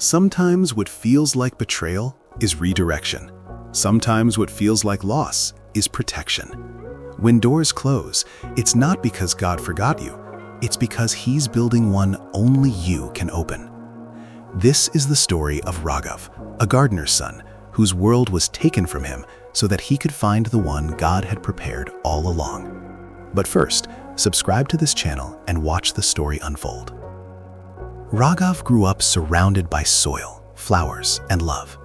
Sometimes what feels like betrayal is redirection. Sometimes what feels like loss is protection. When doors close, it's not because God forgot you. It's because He's building one only you can open. This is the story of Ragav, a gardener's son, whose world was taken from him so that he could find the one God had prepared all along. But first, subscribe to this channel and watch the story unfold. Ragav grew up surrounded by soil, flowers, and love.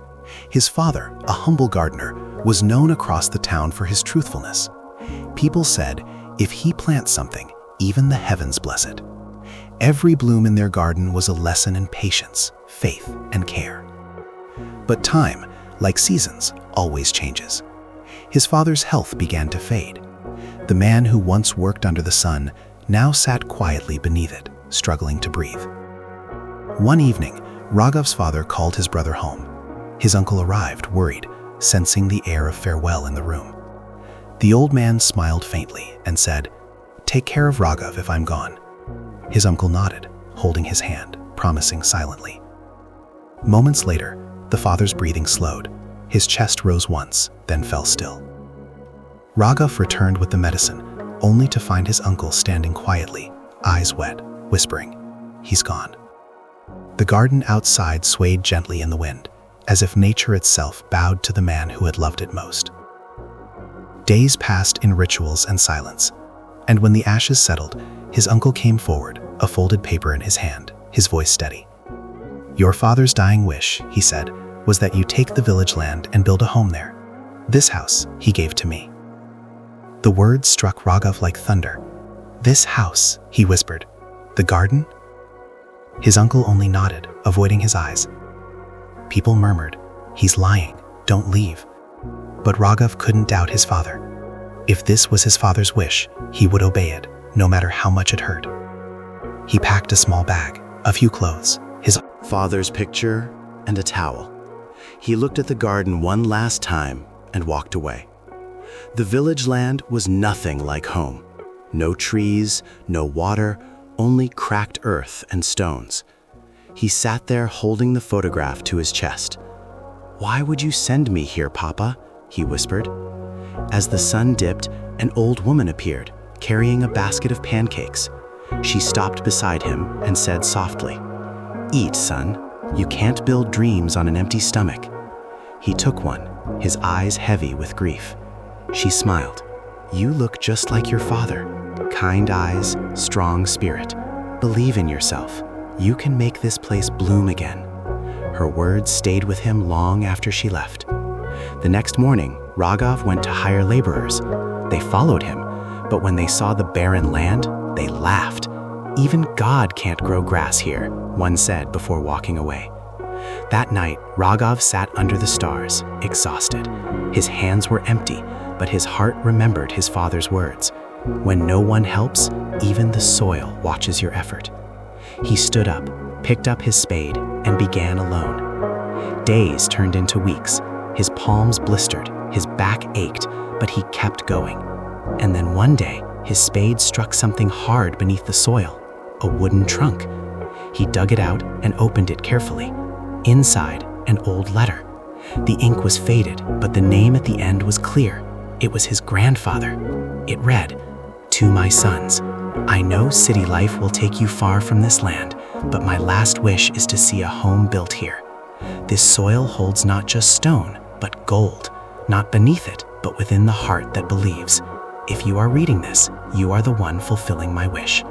His father, a humble gardener, was known across the town for his truthfulness. People said, if he plants something, even the heavens bless it. Every bloom in their garden was a lesson in patience, faith, and care. But time, like seasons, always changes. His father's health began to fade. The man who once worked under the sun now sat quietly beneath it, struggling to breathe. One evening, Raghav's father called his brother home. His uncle arrived, worried, sensing the air of farewell in the room. The old man smiled faintly and said, "Take care of Ragav if I'm gone." His uncle nodded, holding his hand, promising silently. Moments later, the father's breathing slowed. His chest rose once, then fell still. Ragav returned with the medicine, only to find his uncle standing quietly, eyes wet, whispering, "He's gone." The garden outside swayed gently in the wind, as if nature itself bowed to the man who had loved it most. Days passed in rituals and silence, and when the ashes settled, his uncle came forward, a folded paper in his hand, his voice steady. "Your father's dying wish," he said, "was that you take the village land and build a home there. This house he gave to me." The words struck Ragav like thunder. "This house," he whispered. "The garden?" His uncle only nodded, avoiding his eyes. People murmured, "He's lying, don't leave." But Ragav couldn't doubt his father. If this was his father's wish, he would obey it, no matter how much it hurt. He packed a small bag, a few clothes, his father's picture, and a towel. He looked at the garden one last time and walked away. The village land was nothing like home. No trees, no water, only cracked earth and stones. He sat there holding the photograph to his chest. "Why would you send me here, Papa?" he whispered. As the sun dipped, an old woman appeared, carrying a basket of pancakes. She stopped beside him and said softly, "Eat, son. You can't build dreams on an empty stomach." He took one, his eyes heavy with grief. She smiled. "You look just like your father. Kind eyes, strong spirit. Believe in yourself. You can make this place bloom again." Her words stayed with him long after she left. The next morning, Ragav went to hire laborers. They followed him, but when they saw the barren land, they laughed. "Even God can't grow grass here," one said before walking away. That night, Ragav sat under the stars, exhausted. His hands were empty, but his heart remembered his father's words. When no one helps, even the soil watches your effort. He stood up, picked up his spade, and began alone. Days turned into weeks. His palms blistered, his back ached, but he kept going. And then one day, his spade struck something hard beneath the soil, a wooden trunk. He dug it out and opened it carefully. Inside, an old letter. The ink was faded, but the name at the end was clear. It was his grandfather. It read, "To my sons, I know city life will take you far from this land, but my last wish is to see a home built here. This soil holds not just stone, but gold, not beneath it, but within the heart that believes. If you are reading this, you are the one fulfilling my wish."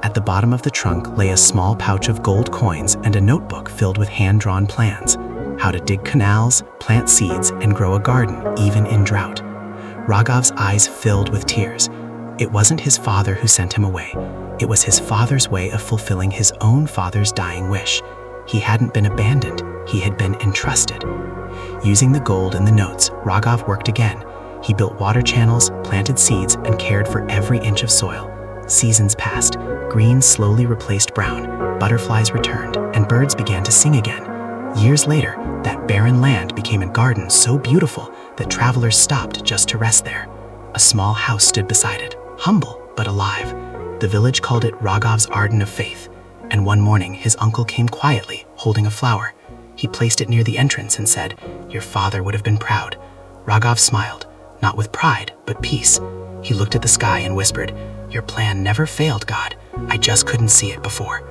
At the bottom of the trunk lay a small pouch of gold coins and a notebook filled with hand-drawn plans, how to dig canals, plant seeds, and grow a garden, even in drought. Raghav's eyes filled with tears. It wasn't his father who sent him away. It was his father's way of fulfilling his own father's dying wish. He hadn't been abandoned, he had been entrusted. Using the gold and the notes, Ragav worked again. He built water channels, planted seeds, and cared for every inch of soil. Seasons passed. Green slowly replaced brown. Butterflies returned, and birds began to sing again. Years later, that barren land became a garden so beautiful that travelers stopped just to rest there. A small house stood beside it, humble but alive. The village called it Ragav's Garden of Faith, and one morning his uncle came quietly, holding a flower. He placed it near the entrance and said, "Your father would have been proud." Ragav smiled, not with pride, but peace. He looked at the sky and whispered, "Your plan never failed, God. I just couldn't see it before."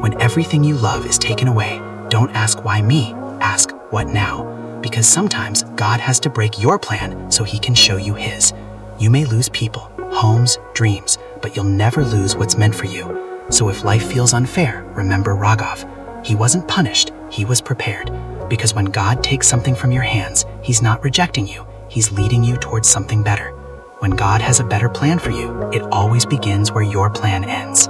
When everything you love is taken away, don't ask why me, ask what now. Because sometimes God has to break your plan so he can show you his. You may lose people, homes, dreams, but you'll never lose what's meant for you. So if life feels unfair, remember Ragav. He wasn't punished, he was prepared. Because when God takes something from your hands, he's not rejecting you, he's leading you towards something better. When God has a better plan for you, it always begins where your plan ends.